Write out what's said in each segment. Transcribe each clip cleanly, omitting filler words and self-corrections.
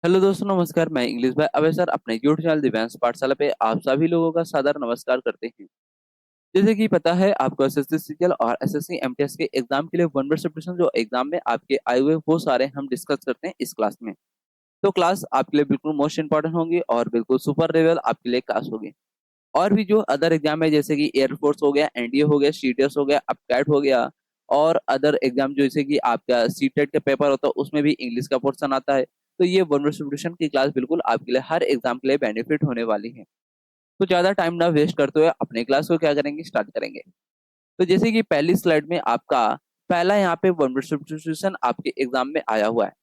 Hello दोस्तों, नमस्कार। मैं इंग्लिश भाई अभय सर अपने यूट्यूब चैनल दिव्यांश पाठशाला पे आप सभी लोगों का सादर नमस्कार करते हैं। जैसे कि पता है आपको एसएससी सीजीएल और एसएससी एमटीएस के एग्जाम के लिए वन वर्ड सब्जेक्ट जो एग्जाम में आपके आए हुए वो सारे हम डिस्कस करते हैं इस क्लास में। तो क्लास आपके लिए बिल्कुल मोस्ट इंपॉर्टेंट होगी और बिल्कुल सुपर लेवल आपके लिए क्लास होगी। और भी जो अदर एग्जाम है जैसे कि एयरफोर्स हो गया, एनडीए हो गया, सीटीएस हो गया, अपकैट हो गया, और अदर एग्जाम जैसे कि आपका सीटेट का पेपर होता है उसमें भी इंग्लिश का पोर्शन आता है। तो ये वन वर्ड सॉल्यूशन की क्लास बिल्कुल आपके लिए हर एग्जाम के लिए बेनिफिट होने वाली है। तो ज्यादा टाइम ना वेस्ट करते हुए अपने क्लास को क्या करेंगे, स्टार्ट करेंगे। तो जैसे कि पहली स्लाइड में आपका पहला यहाँ पे वन वर्ड सब्स्टिट्यूशन आपके एग्जाम में आया हुआ है।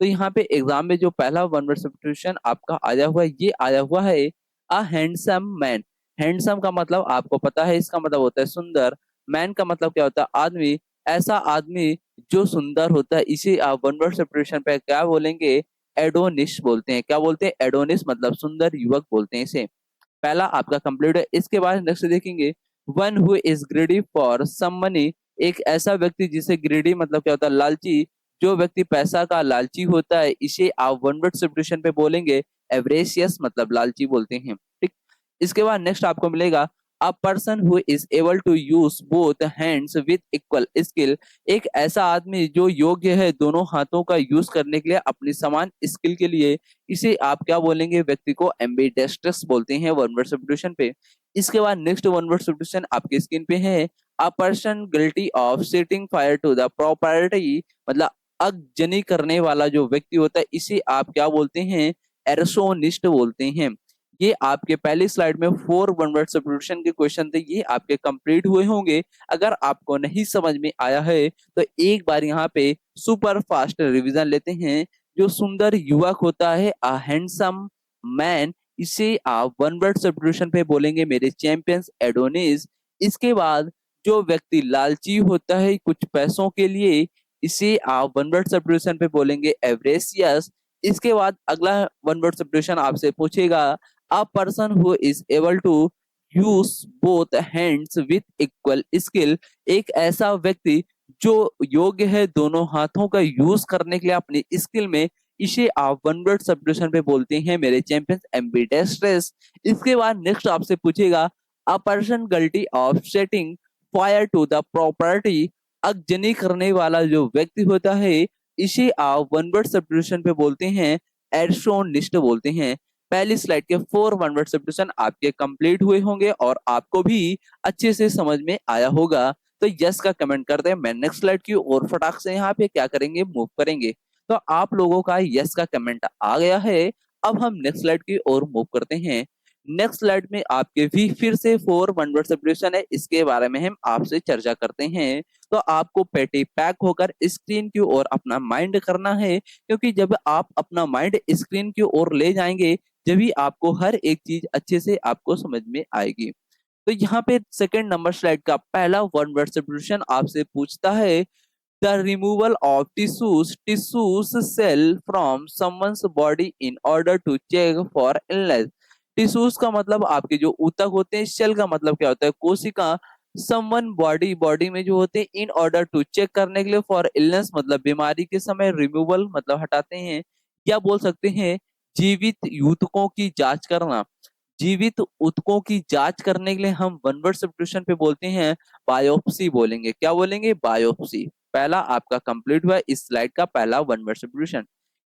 तो यहाँ पे एग्जाम में जो पहला वन वर्ड सब्स्टिट्यूशन आपका आया हुआ है ये आया हुआ है अ हैंडसम मैन। हैंडसम का मतलब आपको पता है, इसका मतलब होता है सुंदर। मैन का मतलब क्या होता है, आदमी। ऐसा आदमी जो सुंदर होता है इसे आप वन वर्ड सब्स्टिट्यूशन पे क्या बोलेंगे, एडोनिस बोलते हैं। क्या बोलते हैं, एडोनिस मतलब सुंदर युवक बोलते हैं इसे। पहला आपका कंप्लीट है। इसके बाद नेक्स्ट देखेंगे one who is greedy for some money. एक ऐसा व्यक्ति जिसे ग्रीडी मतलब क्या होता है, लालची। जो व्यक्ति पैसा का लालची होता है इसे आप वन वर्ड सब्स्टिट्यूशन पे बोलेंगे एवरेशियस मतलब लालची बोलते हैं। ठीक। इसके बाद नेक्स्ट आपको मिलेगा a person who is able to use both hands with equal skill. एक ऐसा आदमी जो योग्य है दोनों हाथों का यूज करने के लिए अपनी समान स्किल के लिए। इसे आप क्या बोलेंगे, व्यक्ति को एम्बिडेस्ट्रस बोलते हैं वन वर्ड सब्स्टिट्यूशन पे। इसके बाद नेक्स्ट वन वर्ड सब्स्टिट्यूशन आपके स्क्रीन पे है a person guilty of setting fire to the property. मतलब अग्जनी करने वाला जो व्यक्ति होता है इसे आप क्या बोलते हैं, एरसोनिस्ट बोलते हैं। ये आपके पहली स्लाइड में 4 वन वर्ड सब्स्टिट्यूशन के क्वेश्चन थे, ये आपके कंप्लीट हुए होंगे। अगर आपको नहीं समझ में आया है तो एक बार यहाँ पे सुपर फास्ट रिवीजन लेते हैं। जो सुंदर युवक होता है अ हैंडसम मैन, इसे आप वन वर्ड सब्स्टिट्यूशन पे बोलेंगे मेरे चैंपियंस एडोनिस। इसके बाद जो व्यक्ति लालची होता है कुछ पैसों के लिए, इसे आप वन वर्ड सब्स्टिट्यूशन पे बोलेंगे एवरेसियस। इसके बाद अगला वन वर्ड सब्स्टिट्यूशन आपसे पूछेगा a person who is able to use both hands with equal skill. एक ऐसा व्यक्ति जो योग्य है दोनों हाथों का यूज करने के लिए अपनी स्किल में, इसे आप वन वर्ड सब्स्टिट्यूशन पे बोलते हैं मेरे चैंपियंस एम्बिडेस्ट्रस। इसके बाद नेक्स्ट आपसे पूछेगा a person guilty of setting fire to the property. अग्जनी करने वाला जो व्यक्ति होता है इसे आप वन वर्ड सब्स्टिट्यूशन पे बोलते हैं एर्शोनिस्ट बोलते हैं। पहली स्लाइड के 4 वन वर्ड सब्स्टिट्यूशन आपके कंप्लीट हुए होंगे और आपको भी अच्छे से समझ में आया होगा। तो यस का कमेंट कर दें। मैं नेक्स्ट स्लाइड की और फटाक से यहाँ पे क्या करेंगे, मूव करेंगे। तो आप लोगों का यस का कमेंट आ गया है। अब हम नेक्स्ट स्लाइड की ओर मूव करते हैं। नेक्स्ट स्लाइड में आपके भी फिर से 4 वन वर्ड सब्स्टिट्यूशन है, इसके बारे में हम आपसे चर्चा करते हैं। तो आपको पेटी पैक होकर स्क्रीन की ओर अपना माइंड करना है, क्योंकि जब आप अपना माइंड स्क्रीन की ओर ले जाएंगे जब आपको हर एक चीज अच्छे से आपको समझ में आएगी। तो यहाँ पे सेकंड नंबर स्लाइड का पहला वन वर्ड सब्स्टिट्यूशन आपसे पूछता है the removal of tissues cell from someone's body in order to check for illness. Tissues का मतलब आपके जो ऊतक होते हैं, सेल का मतलब क्या होता है, कोशिका। समवन बॉडी, बॉडी में जो होते हैं, इन ऑर्डर टू चेक करने के लिए, फॉर इलनेस मतलब बीमारी के समय, रिमूवल मतलब हटाते हैं। क्या बोल सकते हैं, जीवित ऊतकों की जांच करना। जीवित ऊतकों की जांच करने के लिए हम वन वर्ड सब्स्टिट्यूशन पे बोलते हैं बायोप्सी बोलेंगे। क्या बोलेंगे, बायोप्सी। पहला आपका कंप्लीट हुआ इस स्लाइड का पहला वन वर्ड सब्स्टिट्यूशन।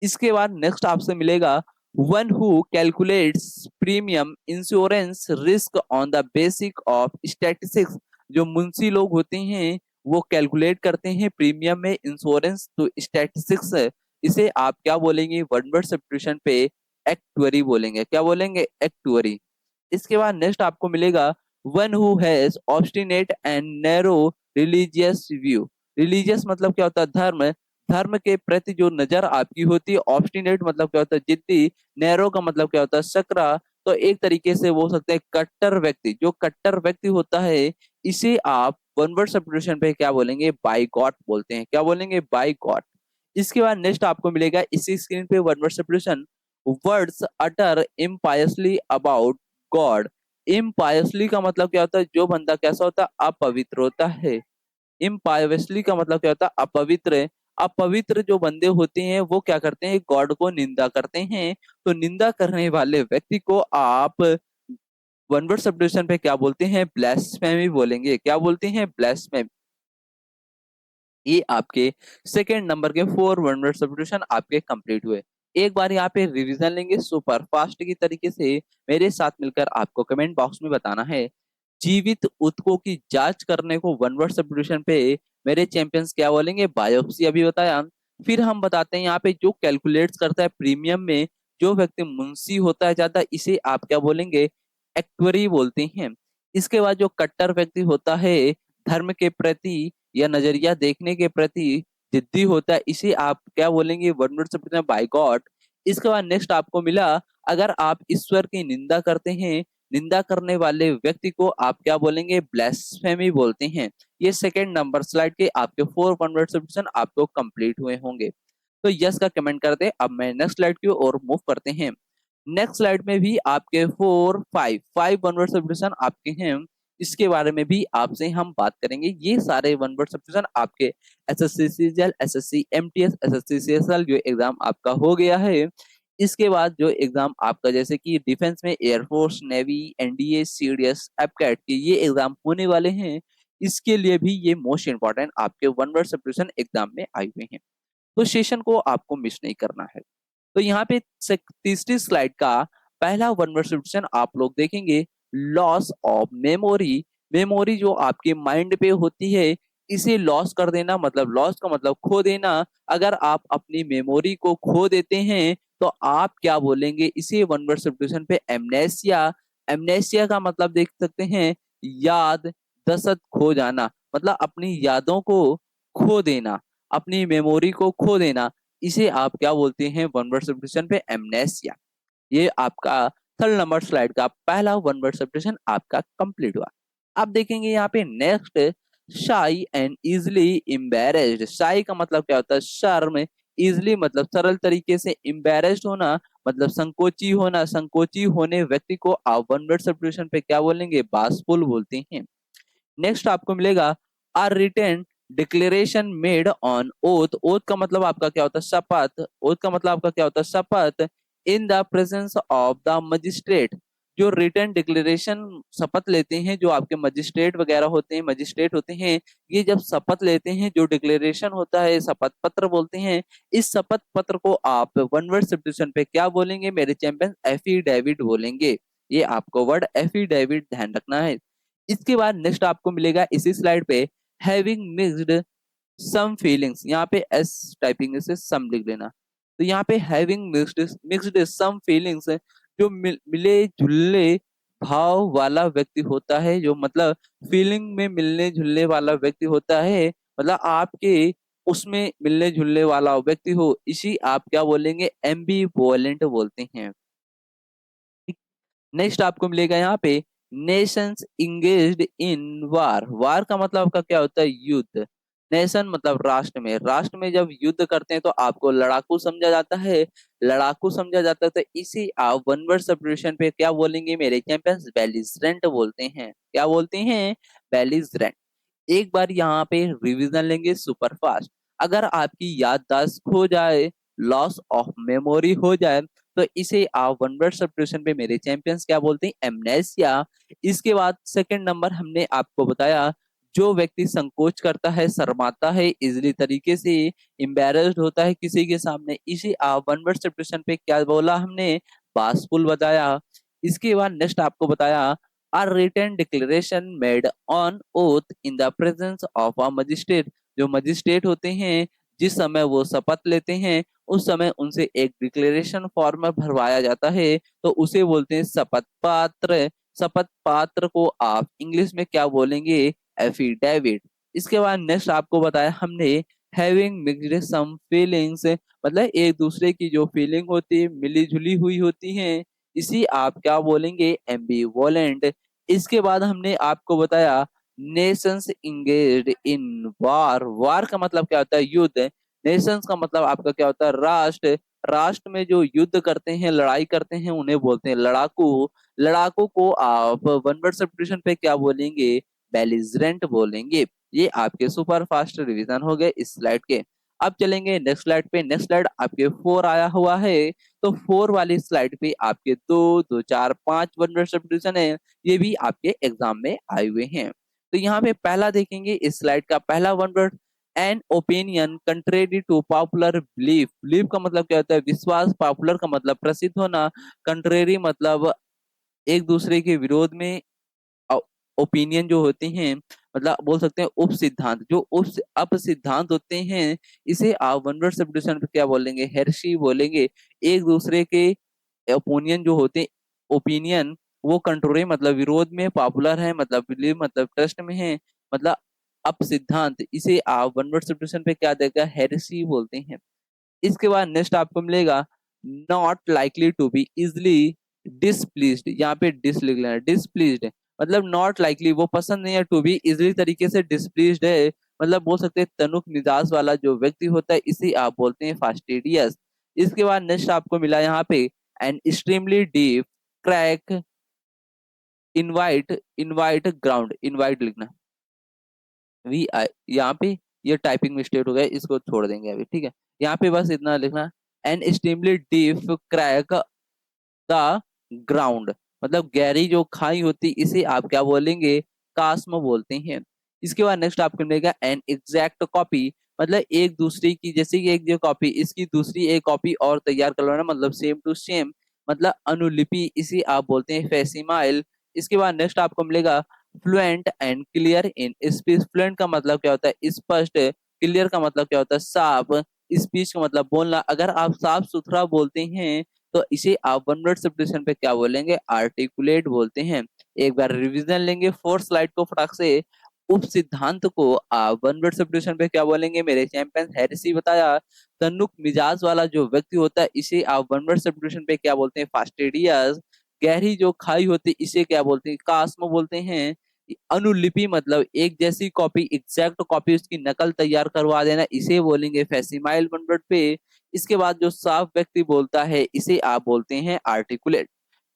इसके बाद नेक्स्ट आपसे मिलेगा one who calculates premium insurance risk on the basic of statistics. जो मुंशी लोग होते हैं वो कैलकुलेट करते हैं प्रीमियम में इंश्योरेंस तो स्टैटिस्टिक्स। इसे आप क्या बोलेंगे, वन वर्ड सब्स्टिट्यूशन पे एक्टुअरी बोलेंगे। क्या बोलेंगे, एक्टुअरी। इसके बाद नेक्स्ट आपको मिलेगा one who has obstinate and narrow religious view. Religious मतलब क्या होता है, धर्म। धर्म के प्रति जो नजर आपकी होती है। ऑब्स्टिनेट मतलब क्या होता है, जिद्दी। नैरो का मतलब क्या होता है, सकरा। तो एक तरीके से बोल सकते हैं कट्टर व्यक्ति। जो कट्टर व्यक्ति होता है इसे आप वन वर्ड सब्स्टिट्यूशन पे क्या बोलेंगे, बाई गॉड बोलते हैं। क्या बोलेंगे, बाई गॉड। इसके बाद नेक्स्ट आपको मिलेगा इसी स्क्रीन पे one word substitution words utter impiously about god. Impiously का मतलब क्या होता है, जो बंदा कैसा होता है, अपवित्र होता है। इम्पायसली का मतलब क्या होता है, अपवित्र। अपवित्र जो बंदे होते हैं वो क्या करते हैं, गॉड को निंदा करते हैं। तो निंदा करने वाले व्यक्ति को आप वन वर्ड सब्स्टिट्यूशन पे क्या बोलते हैं, ब्लास्फेमी बोलेंगे। क्या बोलते हैं, ब्लास्फेमी। ये आपके सेकेंड नंबर के 4 वन वर्ड सब्स्टिट्यूशन आपके कंप्लीट हुए। एक बार यहाँ पे रिवीजन लेंगे सुपर फास्ट की तरीके से, मेरे साथ मिलकर आपको कमेंट बॉक्स में बताना है। जीवित ऊतकों की जांच करने को वन वर्ड सब्स्टिट्यूशन पे मेरे चैंपियंस क्या बोलेंगे, बायोप्सी अभी बताया। फिर हम बताते हैं यहाँ पे जो कैलकुलेट्स करता है प्रीमियम में, जो व्यक्ति मुंशी होता है ज्यादा, इसे आप क्या बोलेंगे, एक्चुअरी बोलते हैं। इसके बाद जो कट्टर व्यक्ति होता है, धर्म के प्रति या नजरिया देखने के प्रति जिद्दी होता है, इसे आप क्या बोलेंगे, one word substitution by God. इसके बाद नेक्स्ट आपको मिला, अगर आप ईश्वर की निंदा करते हैं, निंदा करने वाले व्यक्ति को आप क्या बोलेंगे, ब्लास्फेमी बोलते हैं। ये सेकंड नंबर स्लाइड के आपके 4 वन वर्ड सब्स्टिट्यूशन आपको कंप्लीट हुए होंगे। तो यस का कमेंट करते, अब मैं नेक्स्ट स्लाइड की ओर मूव करते हैं। नेक्स्ट स्लाइड में भी आपके 5 वन वर्ड सब्स्टिट्यूशन आपके हैं। इसके बारे में भी आपसे हम बात करेंगे। ये सारे वन वर्ड सब्स्टिट्यूशन आपके SSC CGL, SSC MTS, SSC CSL जो एग्जाम आपका हो गया है। इसके बाद जो एग्जाम आपका जैसे कि डिफेंस में एयरफोर्स, नेवी, एनडीए, सीडीएस, एपकैट के ये एग्जाम होने वाले हैं, इसके लिए भी ये मोस्ट इंपॉर्टेंट आपके वन वर्ड सब्स्टिट्यूशन एग्जाम में आए हुए हैं। तो सेशन को आपको मिस नहीं करना है। तो यहाँ पे तीसरी स्लाइड का पहला वन वर्ड सब्स्टिट्यूशन आप लोग देखेंगे, लॉस ऑफ मेमोरी। मेमोरी जो आपके माइंड पे होती है, इसे लॉस कर देना, मतलब लॉस का मतलब खो देना। अगर आप अपनी मेमोरी को खो देते हैं तो आप क्या बोलेंगे, इसे वन वर्ड सब्स्टिट्यूशन पे एमनेसिया। एमनेसिया का मतलब देख सकते हैं, याद दसत खो जाना, मतलब अपनी यादों को खो देना, अपनी मेमोरी को खो देना। इसे आप क्या बोलते हैं, वन वर्ड सब्स्टिट्यूशन पे एमनेसिया। ये आपका थर्ड नंबर स्लाइड का पहला वन वर्ड सब्स्टिट्यूशन आपका कंप्लीट हुआ। अब देखेंगे यहाँ पे नेक्स्ट, शाई एंड इजिली एम्बेरेस्ड। शाई का मतलब क्या होता है, शर्म। इजिली मतलब सरल तरीके से, एम्बेरेस्ड होना मतलब संकोची होना। संकोची होने व्यक्ति को आप वन वर्ड सब्स्टिट्यूशन पे क्या बोलेंगे, बासफुल बोलते हैं। नेक्स्ट आपको मिलेगा, are written declaration made on oath. Oath का मतलब आपका क्या होता है, शपथ। ओथ का मतलब आपका क्या होता है, शपथ। इन the presence of the magistrate. जो रिटर्न डिक्लेरेशन शपथ लेते हैं, जो आपके मजिस्ट्रेट वगैरह होते हैं, मजिस्ट्रेट होते हैं, ये जब शपथ लेते हैं, जो डिक्लेरेशन होता है शपथ पत्र बोलते हैं। इस शपथ पत्र को आप वन वर्ड सब्स्टिट्यूशन पे क्या बोलेंगे मेरे चैंपियन, एफिडेविट बोलेंगे। ये आपको वर्ड एफिडेविट ध्यान रखना है। इसके बाद नेक्स्ट आपको मिलेगा इसी स्लाइड पे, हैविंग मिक्स्ड सम फीलिंग्स। यहाँ पे एस टाइपिंग से सम लिख लेना। तो यहाँ पे हैविंग मिक्स्ड सम फीलिंग्स, जो मिले जुलने भाव वाला व्यक्ति होता है, जो मतलब फीलिंग में मिलने जुलने वाला व्यक्ति होता है, मतलब आपके उसमें मिलने जुलने वाला व्यक्ति हो, इसी आप क्या बोलेंगे, एम्बिवोलेंट बोलते हैं। नेक्स्ट आपको मिलेगा यहाँ पे, नेशंस इंगेज्ड इन वार। वार का मतलब आपका क्या होता है, युद्ध। नेशन मतलब राष्ट्र में, राष्ट्र में जब युद्ध करते हैं तो आपको लड़ाकू समझा जाता है। लड़ाकू समझा जाता है, तो इसी आप वन वर्ड सब्स्टिट्यूशन पे क्या बोलेंगे मेरे चैंपियंस, बेलिजरेंट बोलते हैं। क्या बोलते हैं, बेलिजरेंट। एक बार यहाँ पे रिवीजन लेंगे सुपर फास्ट। अगर आपकी याददाश्त खो जाए, लॉस ऑफ मेमोरी हो जाए, तो इसे आप वन वर्ड सब्स्टिट्यूशन पे मेरे चैंपियंस क्या बोलते हैं, एमनेसिया। इसके बाद सेकंड नंबर हमने आपको बताया, जो व्यक्ति संकोच करता है, शर्माता है, इजली तरीके से एम्बेरस्ड होता है किसी के सामने, इसे आप वन वर्ड सब्स्टिट्यूशन पे क्या बोला हमने, बासफुल बताया। इसके बाद नेक्स्ट आपको बताया, are written declaration made on oath in the presence of a magistrate. जो मजिस्ट्रेट होते हैं, जिस समय वो शपथ लेते हैं, उस समय उनसे एक डिक्लेरेशन फॉर्म भरवाया जाता है, तो उसे बोलते हैं शपथ पात्र। शपथ पात्र को आप इंग्लिश में क्या बोलेंगे, एफिडेविट। इसके बाद नेक्स्ट आपको बताया हमने, हैविंग मिक्स्ड सम फीलिंग्स, मतलब एक दूसरे की जो फीलिंग होती है मिली जुली हुई होती है, इसी आप क्या बोलेंगे, एम्बिवोलेंट। इसके बाद हमने आपको बताया, नेशंस इंगेज्ड इन वार। वार का मतलब क्या होता है, युद्ध। नेशंस का मतलब आपका क्या होता है, राष्ट्र। राष्ट्र में जो युद्ध करते हैं, लड़ाई करते हैं, उन्हें बोलते हैं लड़ाकू। लड़ाकू को आप वन वर्ड सब्स्टिट्यूशन पे क्या बोलेंगे, बेलिजरेंट बोलेंगे। ये आपके सुपर फास्ट रिवीजन हो गए इस स्लाइड के। अब चलेंगे नेक्स्ट स्लाइड पे। नेक्स्ट स्लाइड आपके 4 आया हुआ है। तो 4 वाली स्लाइड पे आपके 2 2 4 5 वन वर्ड सब्स्टिट्यूशन है, ये भी आपके एग्जाम में आए हुए हैं। तो यहाँ पे पहला देखेंगे इस स्लाइड का पहला one word, an opinion contrary to popular belief. Belief का मतलब क्या होता है? विश्वास। पॉपुलर का मतलब प्रसिद्ध होना। कंट्रेरी मतलब एक दूसरे के विरोध में। ओपिनियन जो होते हैं मतलब बोल सकते हैं उप सिद्धांत, जो उप सिद्धांत होते हैं इसे आप वन वर्ड सब्स्टिट्यूशन पे क्या बोलेंगे? हेरशी बोलेंगे। एक दूसरे के ओपिनियन जो होते ओपिनियन वो कंट्रोरी मतलब विरोध में, पॉपुलर है मतलब बिलीव मतलब ट्रस्ट में है, मतलब अप सिद्धांत, इसे आप वन वर्ड सब्स्टिट्यूशन पे क्या देगा? हेरेसी बोलते हैं। इसके बाद नेक्स्ट आपको मिलेगा not likely to be easily displeased. यहाँ पे डिस लिख लेना, डिसप्लीज्ड मतलब नॉट लाइकली वो पसंद नहीं है, टू बी इजिली तरीके से डिसप्लीज्ड है मतलब बोल सकते हैं तनुक मिजाज वाला जो व्यक्ति होता है इसे आप बोलते हैं फास्टिडियस। इसके बाद नेक्स्ट आपको मिला यहाँ पे an extremely deep crack invite, invite ground, invite लिखना वी आई, यहाँ पे ये टाइपिंग मिस्टेक हो गया, इसको छोड़ देंगे अभी, ठीक है। यहाँ पे बस इतना लिखना, an extremely deep crack the ground मतलब गहरी जो खाई होती इसे आप क्या बोलेंगे? कास्म बोलते हैं। इसके बाद नेक्स्ट आपको मिलेगा एन एग्जैक्ट कॉपी मतलब एक दूसरे की, जैसे कि एक जो कॉपी इसकी दूसरी एक कॉपी और तैयार करवाना मतलब सेम टू सेम मतलब अनुलिपि, इसे आप बोलते हैं फैसिमाइल। इसके बाद नेक्स्ट आपको मिलेगा fluent and clear in speech. Fluent का मतलब क्या होता है? स्पष्ट। क्लियर का मतलब क्या होता है? साफ। स्पीच का मतलब बोलना। अगर आप साफ सुथरा बोलते हैं तो इसे आप वन वर्ड सब्स्टिट्यूशन पे क्या बोलेंगे? आर्टिकुलेट बोलते हैं। एक बार रिवीजन लेंगे 4 स्लाइड को फटाक से। उप सिद्धांत को आप वन वर्ड सब्स्टिट्यूशन पे क्या बोलेंगे? मेरे चैंपियन हेरेसी बताया। तन्नुक मिजाज वाला जो व्यक्ति होता है इसे आप वन वर्ड सब्स्टिट्यूशन पे क्या बोलते हैं? फास्टिडियस। गहरी जो खाई होती है इसे क्या बोलते हैं? कास्म बोलते हैं। अनुलिपि मतलब एक जैसी कॉपी, एग्जैक्ट कॉपी उसकी नकल तैयार करवा देना, इसे बोलेंगे फैसिमाइल वन वर्ड पे। इसके बाद जो साफ व्यक्ति बोलता है इसे आप बोलते हैं आर्टिकुलेट।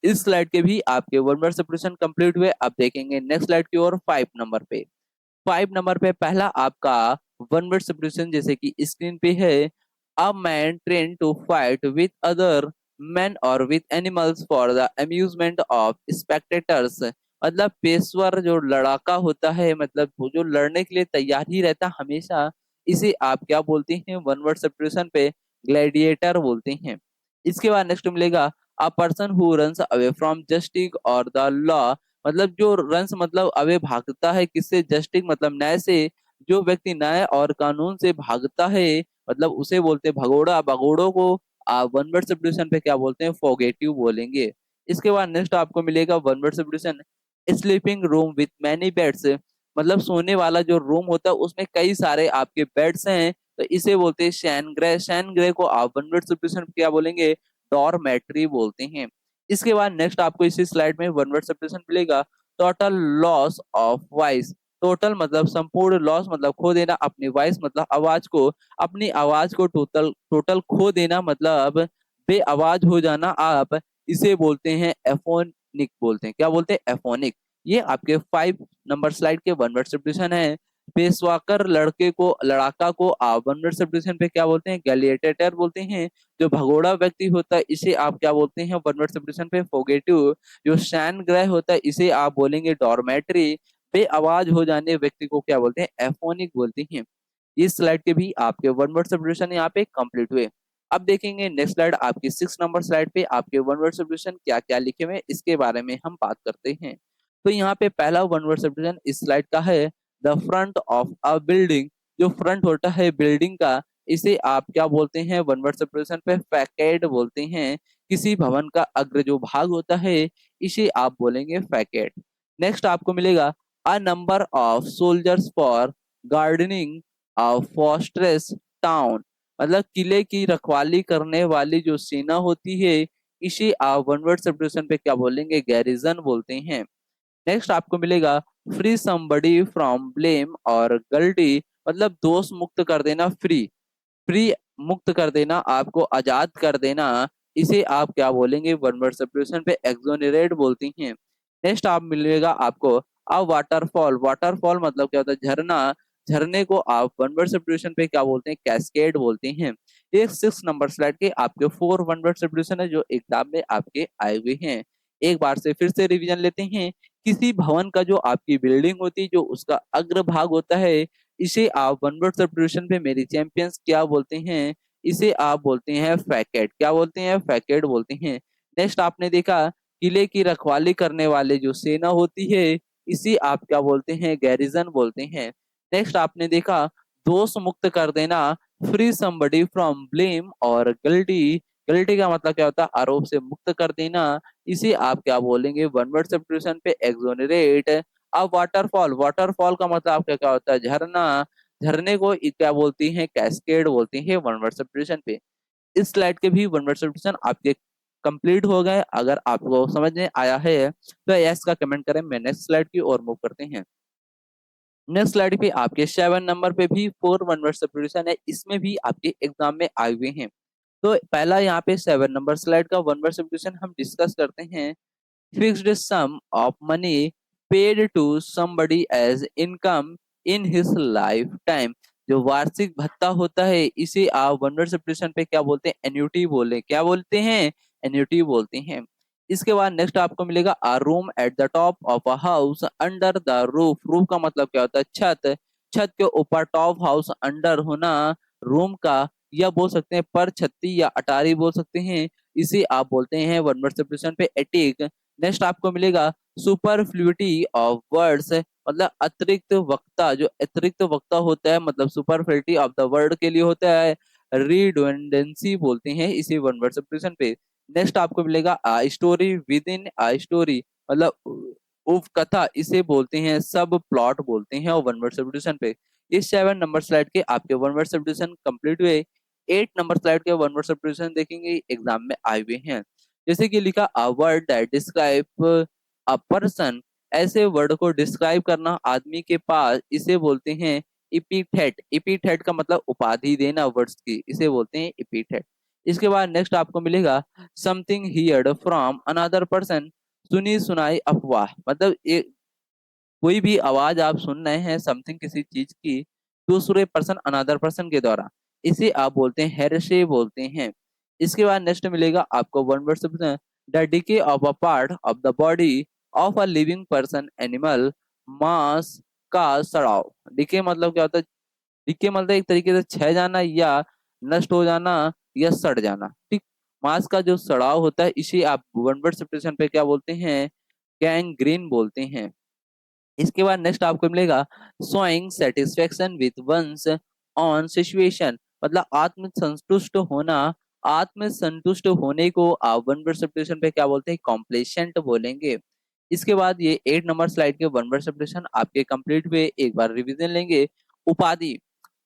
इस स्लाइड के भी आपके वन वर्ड सब्स्टिट्यूशन कंप्लीट हुए। अब देखेंगे नेक्स्ट स्लाइड की ओर 5 नंबर पे। 5 नंबर पे पहला आपका वन वर्ड सब्स्टिट्यूशन जैसे कि स्क्रीन पे है, a man train to fight with other man और with animals for the amusement of spectators मतलब पेशवर जो लड़ाका होता है मतलब वो जो लड़ने के लिए तैयार ही रहता हमेशा, इसे आप क्या बोलते हैं? वन वर्ड सब्स्टिट्यूशन पे ग्लैडिएटर बोलते हैं। इसके बाद नेक्स्ट मिलेगा a person who runs away from justice और द लॉ मतलब जो रन्स मतलब अवे भागता है किससे? जस्टिस मतलब न्याय से। जो व्यक्ति न्याय और कानून से भागता है मतलब उसे बोलते हैं भगोड़ा। भगोड़ों को आप वन वर्ड सब्स्टिट्यूशन पे क्या बोलते हैं? फॉगेटिव बोलेंगे। इसके बाद नेक्स्ट आपको मिलेगा one word substitution sleeping room with many beds मतलब सोने वाला जो रूम होता है उसमें कई सारे आपके बेड्स हैं तो इसे बोलते हैं शैन ग्रे। शैन ग्रे को आप वन वर्ड सब्स्टिट्यूशन क्या बोलेंगे? डॉर्मेट्री बोलते हैं। इसके बाद नेक्स्ट आपको इसी स्लाइड में वन वर्ड सब्स्टिट्यूशन मिलेगा total loss of voice. Total मतलब संपूर्ण, लॉस मतलब खो देना, अपनी वॉइस मतलब आवाज को, अपनी आवाज को टोटल टोटल खो देना मतलब बे आवाज हो जाना, आप इसे बोलते हैं एफोनिक बोलते हैं। क्या बोलते हैं? एफोनिक। ये आपके 5 नंबर स्लाइड के वन वर्ड सब्स्टिट्यूशन है। पेशवाकर लड़के को, लड़ाका को आप वन वर्ड सब्स्टिट्यूशन पे क्या बोलते हैं? गैलिएटेटर बोलते हैं। जो भगोड़ा व्यक्ति होता है इसे आप क्या बोलते हैं? वन वर्ड सब्स्टिट्यूशन पे फोगेटिव। जो शैन ग्रह होता है इसे आप बोलेंगे डॉर्मेट्री। बे आवाज हो जाने व्यक्ति को क्या बोलते हैं? एफोनिक बोलते हैं। इस स्लाइड के भी आपके वन वर्ड सब्स्टिट्यूशन यहाँ पे कंप्लीट हुए। अब देखेंगे नेक्स्ट स्लाइड आपकी 6 नंबर स्लाइड पे आपके वन वर्ड सब्स्टिट्यूशन क्या क्या लिखे हुए इसके बारे में हम बात करते हैं। तो यहाँ पे पहला वन वर्ड सब्स्टिट्यूशन इस स्लाइड का है the front of a building. जो फ्रंट होता है बिल्डिंग का इसे आप क्या बोलते हैं? वन वर्ड सब्स्टिट्यूशन पे फैकेड बोलते हैं। किसी भवन का अग्र जो भाग होता है इसे आप बोलेंगे फैकेड। नेक्स्ट आपको मिलेगा a number of soldiers for garrisoning fortress town मतलब किले की रखवाली करने वाली जो सेना होती है इसे आप वन वर्ड सब्स्टिट्यूशन पे क्या बोलेंगे? गैरिजन बोलते हैं। नेक्स्ट आपको मिलेगा फ्री समबडी फ्रॉम ब्लेम और गल्टी मतलब दोष मुक्त कर देना, फ्री। फ्री मुक्त कर देना, आपको आजाद कर देना, इसे आप क्या बोलेंगे? वन वर्ड सब्स्टिट्यूशन पे एक्सोनरेट बोलती हैं। नेक्स्ट आप मिलेगा आपको अ वाटरफॉल। वाटरफॉल मतलब क्या होता है? झरना। झरने को आप वन वर्ड सब्स्टिट्यूशन पे क्या बोलते हैं, कैस्केड बोलते हैं। ये 6 नंबर स्लाइड के आपके 4 वन वर्ड सब्स्टिट्यूशन है जो एग्जाम में आपके आए हुए हैं। एक बार से फिर से रिवीजन लेते हैं। किसी भवन का जो आपकी बिल्डिंग होती है, जो उसका अग्र भाग होता है, इसे आप वन वर्ड सब्स्टिट्यूशन पे मेरी चैंपियंस क्या बोलते हैं, इसे आप बोलते हैं फैकेट। क्या बोलते हैं, फैकेट बोलते हैं। नेक्स्ट आपने देखा किले की रखवाली करने वाले जो सेना होती है, इसी आप क्या बोलते हैं, गैरिजन बोलते हैं। नेक्स्ट आपने देखा दोष मुक्त कर देना, फ्री समबडी फ्रॉम ब्लेम और गिल्टी। गिल्टी का मतलब क्या होता है, आरोप से मुक्त कर देना, इसे आप क्या बोलेंगे, वन वर्ड सब्स्टिट्यूशन पे एक्सोनरेट। अब वाटरफॉल, वाटरफॉल का मतलब आपका क्या होता है, झरना। झरने को क्या बोलती हैं, कैस्केड बोलती हैं वन वर्ड सब्स्टिट्यूशन पे। इस स्लाइड के भी वन वर्ड सब्स्टिट्यूशन आपके कंप्लीट हो गए। अगर आपको समझ में आया है तो यस का कमेंट करें। मैं नेक्स्ट स्लाइड की ओर मूव करते हैं। नेक्स्ट स्लाइड पे आपके 7 नंबर पे भी 4 वन वर्ड सब्स्टिट्यूशन है, इसमें भी आपके एग्जाम में आए हुए हैं। तो पहला यहाँ पे 7 नंबर स्लाइड का वन वर्ड सब्स्टिट्यूशन हम डिस्कस करते हैं। Fixed sum of money paid to somebody as income in his lifetime. जो वार्षिक भत्ता होता है, इसे आप वन वर्ड सब्स्टिट्यूशन पे क्या बोलते हैं, एन्युटी बोले, क्या बोलते हैं, एन्युटी बोलते हैं। इसके बाद नेक्स्ट आपको मिलेगा अ room at the top of a house under the roof. Roof का मतलब क्या होता है, छत। छत के ऊपर, टॉप हाउस अंडर होना रूम का, या बोल सकते हैं पर छत्ती या अटारी बोल सकते हैं, इसे आप बोलते हैं वन वर्ड सब्स्टिट्यूशन पे एटिक। नेक्स्ट आपको मिलेगा सुपरफ्लुइटी ऑफ वर्ड्स, मतलब अतिरिक्त वक्ता। जो अतिरिक्त वक्ता होता है, मतलब सुपरफ्लुइटी ऑफ द वर्ड के लिए होता है रिडंडेंसी बोलते हैं इसी वन वर्ड सब्स्टिट्यूशन पे। नेक्स्ट आपको मिलेगा a story within a story, मतलब उप कथा, इसे बोलते हैं सब प्लॉट बोलते हैं और वन वर्ड सब्स्टिट्यूशन पे। इस 7 नंबर स्लाइड के आपके वन वर्ड सब्स्टिट्यूशन कंप्लीट हुए। 8 नंबर स्लाइड के वन वर्ड सब्स्टिट्यूशन देखेंगे, एग्जाम में आए हुए हैं। जैसे कि लिखा a word that describe a person, ऐसे वर्ड को डिस्क्राइब करना आदमी के पास, इसे बोलते हैं इपीथेट। इपीथेट का मतलब उपाधि देना वर्ड्स की, इसे बोलते हैं इपीथेट। इसके बाद नेक्स्ट आपको मिलेगा something heard from another person, सुनी सुनाई अफवाह, मतलब एक कोई भी आवाज आप सुन रहे हैं समथिंग किसी चीज की, दूसरे पर्सन अनदर पर्सन के द्वारा, इसे आप बोलते हैं हेरशे बोलते हैं। इसके बाद नेक्स्ट मिलेगा आपको वन वर्ड से the decay of a part of the body of a living person animal, मांस का सड़ाव। डिके मतलब क्या होता है, डिके मतलब एक तरीके से छह जाना या नष्ट हो जाना या सड़ जाना, ठीक। मांस का जो सड़ाव होता है, इसे आप वन वर्ड सब्स्टिट्यूशन पे क्या बोलते हैं, गैंग्रीन बोलते हैं। इसके बाद नेक्स्ट आपको मिलेगा showing satisfaction with one's own situation, मतलब आत्मसंतुष्ट होना। आत्मसंतुष्ट होने को आप वन वर्ड सब्स्टिट्यूशन पे क्या बोलते हैं, कॉम्प्लेसेंट बोलेंगे। इसके बाद ये 8 नंबर स्लाइड के वन वर्ड सब्स्टिट्यूशन आपके कंप्लीट हुए। एक बार रिवीजन लेंगे। उपाधि,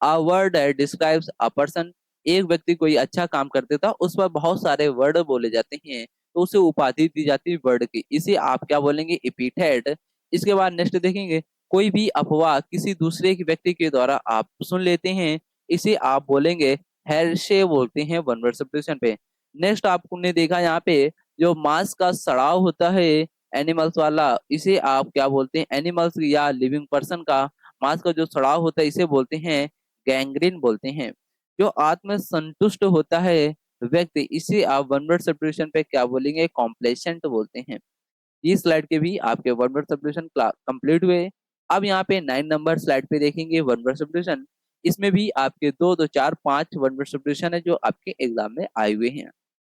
a word that describes a person, एक व्यक्ति कोई अच्छा काम कर देता, उस पर बहुत सारे वर्ड बोले जाते हैं, तो उसे उपाधि दी जाती है वर्ड की, इसे आप क्या बोलेंगे, एपिथेट। इसके बाद नेक्स्ट देखेंगे कोई भी अफवाह किसी दूसरे के व्यक्ति के द्वारा आप सुन लेते हैं, इसे आप बोलेंगे हेरशे बोलते हैं वन वर्ड सब्स्टिट्यूशन पे। नेक्स्ट आपने देखा यहाँ पे जो मांस का सड़ाव होता है एनिमल्स वाला, इसे आप क्या बोलते हैं, एनिमल्स या लिविंग पर्सन का मांस का जो सड़ाव होता है, इसे बोलते हैं गैंग्रीन बोलते हैं। जो आत्म संतुष्ट होता है व्यक्ति, इसे आप वन वर्ड सब्स्टिट्यूशन पे क्या बोलेंगे, कॉम्प्लेसेंट बोलते हैं। इस स्लाइड के भी आपके वन वर्ड सब्स्टिट्यूशन कंप्लीट हुए। अब यहाँ पे 9 नंबर स्लाइड पे देखेंगे वन वर्ड सब्स्टिट्यूशन। इसमें भी आपके 2 2 4 5 वन वर्ड सब्स्टिट्यूशन है जो आपके एग्जाम में आए हुए हैं।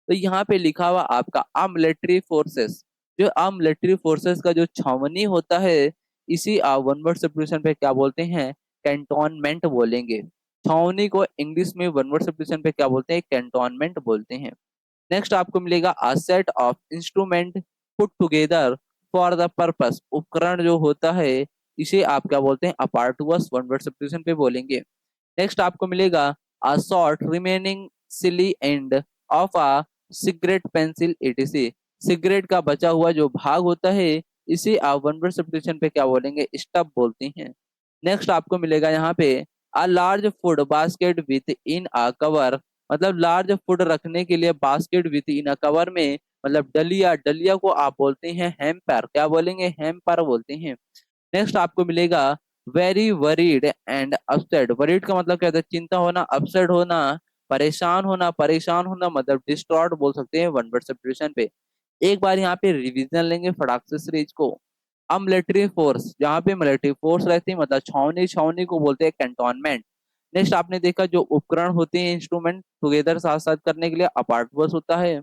तो यहाँ पे लिखा हुआ आपका आ मिलिट्री फोर्सेस, जो आ मिलिट्री फोर्सेस का जो छावनी होता है, इसी वन वर्ड सब्स्टिट्यूशन पे क्या बोलते हैं, कैंटोनमेंट बोलेंगे। छावनी को इंग्लिश में वन वर्ड सब्स्टिट्यूशन पे क्या बोलते हैं, कैंटोनमेंट बोलते हैं। नेक्स्ट आपको मिलेगा a set of instrument put together for the purpose, उपकरण जो होता है, इसे आप क्या बोलते हैं, अपार्टुअस वन वर्ड सब्स्टिट्यूशन पे बोलेंगे। नेक्स्ट आपको मिलेगा a short remaining silly end of a cigarette pencil etc, cigarette का बचा हुआ जो भाग होता है, इसे आप वन वर्ड सब्स्टिट्यूशन पे क्या बोलेंगे, स्टब बोलते हैं। नेक्स्ट आपको मिलेगा यहाँ पे a large food basket with in a cover, मतलब लार्ज फूड रखने के लिए basket with in a cover में, मतलब डलिया, डलिया को आप बोलते हैं हैम्पर, क्या बोलेंगे, हैम्पर बोलते हैं। नेक्स्ट आपको मिलेगा very worried and upset. Worried का मतलब क्या होता है? चिंता होना, अपसेट होना, परेशान होना। परेशान होना मतलब डिस्ट्रॉट बोल सकते हैं वन वर्ड सब्स्टिट्यूशन पे। एक बार यहाँ पे रिवीजन लेंगे फटाक से सीरीज को। अब मिलिट्री फोर्स, जहाँ पे मिलिट्री फोर्स रहती है मतलब छावनी, छावनी को बोलते हैं कैंटोनमेंट। नेक्स्ट आपने देखा जो उपकरण होते हैं इंस्ट्रूमेंट टुगेदर साथ साथ करने के लिए अपार्टवर्स होता है।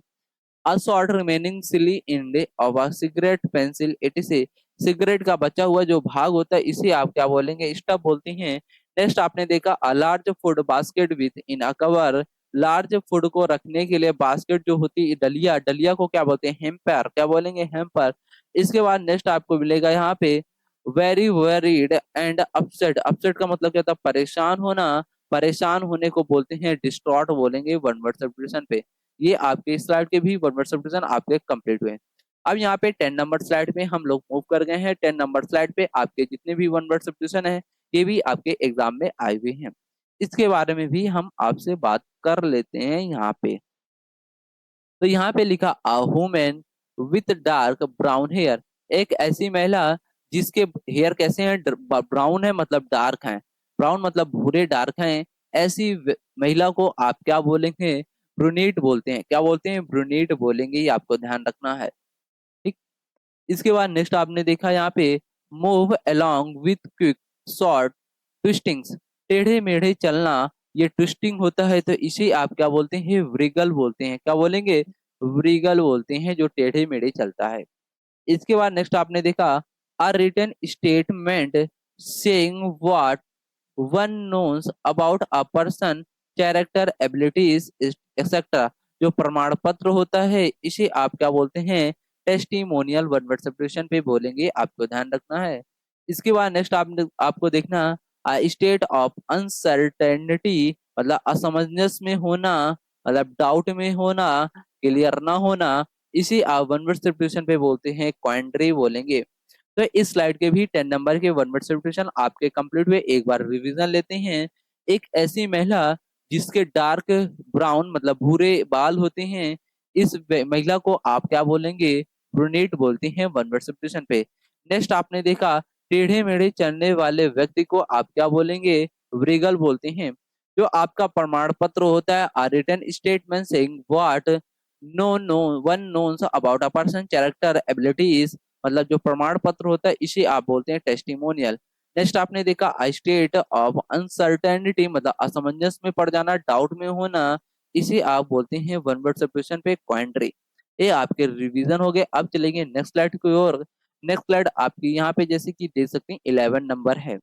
A short remaining silly end of a cigarette pencil it is a। Cigarette का बचा हुआ जो भाग होता है इसे आप क्या बोलेंगे? स्टब बोलती हैं। नेक्स्ट आपने देखा a large food basket with in a cover. Large food को रखने के लिए बास्केट जो होती है, डलिया, डलिया को क्या बोलते हैं? हेम्पर। क्या बोलेंगे? हेम्पर। इसके बाद नेक्स्ट आपको मिलेगा यहाँ पे very varied and upset. Upset का मतलब क्या था? परेशान होना। परेशान होने को बोलते हैं डिस्ट्रॉट बोलेंगे वन वर्ड सब्स्टिट्यूशन पे। ये आपके स्लाइड के भी वन वर्ड सब्स्टिट्यूशन आपके कंप्लीट हुए। अब यहाँ पे 10 नंबर स्लाइड पे हम लोग मूव कर गए हैं। 10 नंबर स्लाइड पे आपके जितने भी वन वर्ड सब्स्टिट्यूशन है ये भी आपके एग्जाम में आए हुए हैं। इसके बारे में भी हम आपसे बात कर लेते हैं यहाँ पे। तो यहाँ पे लिखा a women with dark brown hair. एक ऐसी महिला जिसके हेयर कैसे हैं? ब्राउन है मतलब डार्क हैं। ब्राउन मतलब भूरे, डार्क हैं। ऐसी महिला को आप क्या बोलेंगे? ब्रूनीट बोलते हैं। क्या बोलते हैं? ब्रूनीट बोलेंगे। ये आपको ध्यान रखना है। ठीक। इसके बाद नेक्स्ट आपने देखा यहाँ पे move along with quick short twistings. टेढ़े मेढ़े चलना ये ट्विस्टिंग होता है तो इसे आप क्या बोलते हैं? व्रिगल बोलते हैं। क्या बोलेंगे? व्रिगल बोलते हैं जो टेढ़े मेढ़े चलता है। इसके बाद नेक्स्ट आपने देखा a written statement saying what one knows about a person character abilities etcetera. जो प्रमाण पत्र होता है इसे आप क्या बोलते हैं? टेस्टिमोनियल वन वर्ड सब्स्टिट्यूशन पे बोलेंगे। आपको ध्यान रखना है। इसके बाद नेक्स्ट आपको देखना स्टेट ऑफ अनसर्टेनिटी मतलब असमंजस में होना, मतलब डाउट में होना, क्लियर ना होना। इसी आप वन वर्ड सब्स्टिट्यूशन पे बोलते हैं क्वांड्री बोलेंगे। तो इस स्लाइड के भी 10 नंबर के वन वर्ड सब्स्टिट्यूशन आपके कंप्लीट हुए। एक बार रिवीजन लेते हैं। एक ऐसी महिला जिसके डार्क ब्राउन मतलब भूरे बाल होते हैं, इस महिला को आप क्या बोलेंगे? ब्रूनेट बोलते हैं वन वर्ड सब्स्टिट्यूशन पे। नेक्स्ट आपने देखा टेढ़े मेढ़े चलने वाले व्यक्ति को आप क्या बोलेंगे? व्रिगल बोलते हैं। जो आपका प्रमाण पत्र होता है a written statement saying what no one knows about a person character abilities मतलब जो प्रमाण पत्र होता है इसे आप बोलते हैं टेस्टिमोनियल। नेक्स्ट आपने देखा आई स्टेट ऑफ अनसर्टेनिटी मतलब असमंजस में पड़ जाना, डाउट में होना, इसे आप बोलते हैं वन वर्ड सब्स्टिट्यूशन पे क्वांट्री। ये आपके रिवीजन हो गए। अब चलेंगे नेक्स्ट स्लाइड की ओर। नेक्स्ट स्लाइड आपकी यहाँ पे जैसे कि देख सकते हैं 11 नंबर है।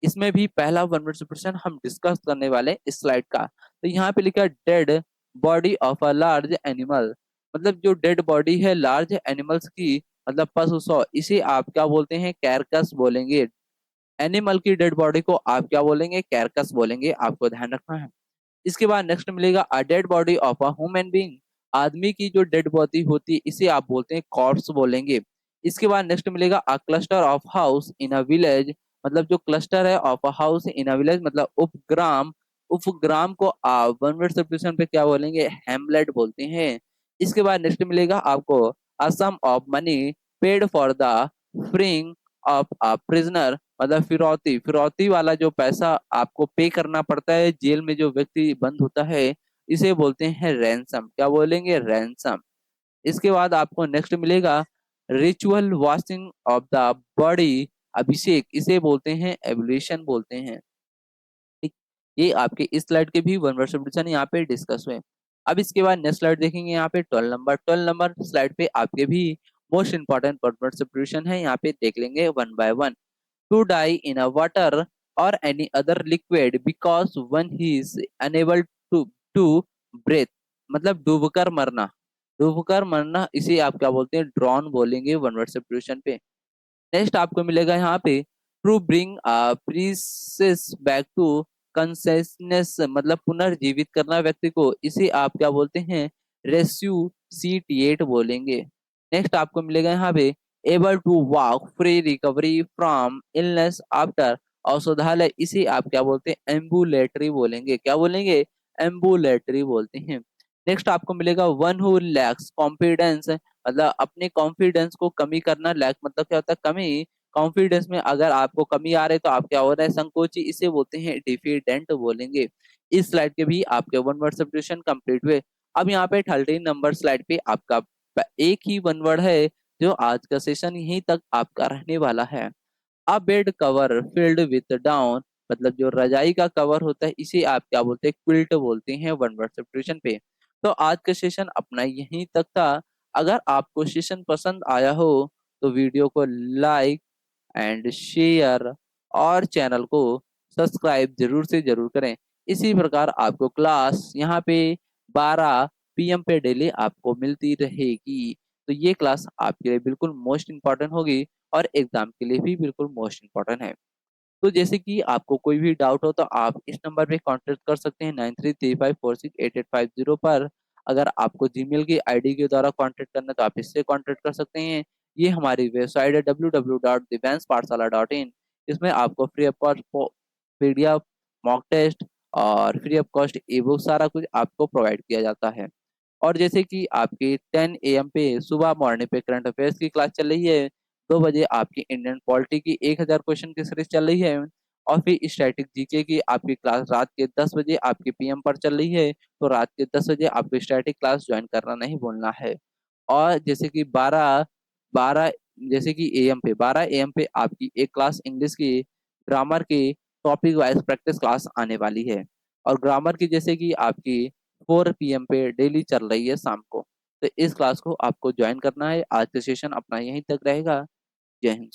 इसमें भी पहला वन वर्ड सब्स्टिट्यूशन हम डिस्कस करने वाले हैं इस स्लाइड का। तो यहाँ पे लिखा dead body of a large animal मतलब जो डेड बॉडी है लार्ज एनिमल्स की मतलब पशु सौ, इसे आप क्या बोलते हैं? कैरकस बोलेंगे। एनिमल की डेड बॉडी को आप क्या बोलेंगे? कैरकस बोलेंगे। आपको ध्यान रखना है। इसके बाद नेक्स्ट मिलेगा a dead body of a human being. आदमी की जो डेड बॉडी होती है इसे आप बोलते हैं कॉर्प्स बोलेंगे। इसके बाद नेक्स्ट मिलेगा a cluster of house in a village मतलब जो क्लस्टर है of a house in a village मतलब उपग्राम। उपग्राम को आप वन वर्ड सब्स्टिट्यूशन पे क्या बोलेंगे? हेमलेट बोलते हैं। इसके बाद नेक्स्ट मिलेगा आपको a sum of money paid for the freeing of a prisoner मतलब फिरौती, फिरौती वाला जो पैसा आपको पे करना पड़ता है जेल में जो व्यक्ति बंद होता है इसे बोलते हैं रैंसम। क्या बोलेंगे? रैंसम। इसके बाद आपको नेक्स्ट मिलेगा ritual washing of the body अभिषेक, इसे बोलते हैं एब्ल्यूशन बोलते हैं। ठीक। ये आपके इस स्लाइड के भी वन वर्ड सब्स्टिट्यूशन यहाँ पे डिस्कस हुए। अब इसके बाद नेक्स्ट स्लाइड देखेंगे यहाँ पे 12 नंबर। 12 नंबर स्लाइड पे आपके भी most important one word substitution है, यहाँ पे देख लेंगे one by one. To die in a water और any other liquid because one he is unable to to breathe मतलब डूबकर मरना। डूबकर मरना इसे आप क्या बोलते हैं? ड्रॉन बोलेंगे वन वर्ड सब्स्टिट्यूशन पे। नेक्स्ट आपको मिलेगा यहाँ पे टू ब्रिंग प्रीसेस बैक टू कंसेसनेस मतलब पुनर्जीवित करना व्यक्ति को, इसे आप क्या बोलते हैं? रेस्यूसिटिएट बोलेंगे। नेक्स्ट आपको मिलेगा यहाँ पे able to walk free recovery from illness after औषधालय, इसे आप क्या बोलते हैं? एम्बुलेटरी बोलेंगे। क्या बोलेंगे? एम्बुलेटरी बोलते हैं। नेक्स्ट आपको मिलेगा वन हु लैक्स कॉन्फिडेंस मतलब अपने कॉन्फिडेंस को कमी करना। लैक मतलब क्या होता है? कमी। कॉन्फिडेंस में अगर आपको कमी आ रही है तो आप क्या हो रहा है, संकोची, इसे बोलते हैं डिफिडेंट बोलेंगे। इस स्लाइड के भी आपके वन वर्ड सब्स्टिट्यूशन कंप्लीट हुए। अब यहाँ पे 13 नंबर स्लाइड पे आपका एक ही वन वर्ड है जो आज का सेशन यहीं तक आपका रहने वाला है। A bed cover filled with down, मतलब जो रजाई का कवर होता है इसे आप क्या बोलते हैं, क्विल्ट बोलते हैं वन वर्ड सब्स्टिट्यूशन पे। तो आज का सेशन अपना यहीं तक था। अगर आपको सेशन पसंद आया हो तो वीडियो को लाइक एंड शेयर और चैनल को सब्सक्राइब जरूर से जरूर करें। इसी प्रकार आपको क्लास यहाँ पे 12 PM पे डेली आपको मिलती रहेगी। तो ये क्लास आपके लिए बिल्कुल मोस्ट इंपॉर्टेंट होगी और एग्जाम के लिए भी बिल्कुल मोस्ट इंपॉर्टेंट है। तो जैसे कि आपको कोई भी डाउट हो तो आप इस नंबर पे कांटेक्ट कर सकते हैं 9335468850 पर। अगर आपको जीमेल की आईडी के द्वारा कांटेक्ट करना है तो आप इससे कांटेक्ट कर सकते हैं। ये हमारी वेबसाइट है www.divyenspathshala.in। इसमें आपको free of cost PDF, mock test और free of cost e book सारा कुछ आपको प्रोवाइड किया जाता है। और जैसे कि आपकी 10 AM पे सुबह मॉर्निंग पे करंट अफेयर्स की क्लास चल रही है, 2 बजे आपकी इंडियन पॉलिटी की 1000 क्वेश्चन की सीरीज चल रही है और फिर स्टैटिक जीके की आपकी क्लास रात के 10 बजे आपकी PM पर चल रही है। तो रात के 10 बजे आपको स्टैटिक क्लास ज्वाइन करना नहीं भूलना है। और जैसे कि 12 12 जैसे कि AM पे 12 AM पे आपकी एक क्लास इंग्लिश की ग्रामर की टॉपिक वाइज प्रैक्टिस क्लास आने वाली है। और ग्रामर की जैसे कि आपकी 4 PM पे डेली चल रही है शाम को। तो इस क्लास को आपको ज्वाइन करना है। आज का सेशन अपना यहीं तक रहेगा। जय हिंद।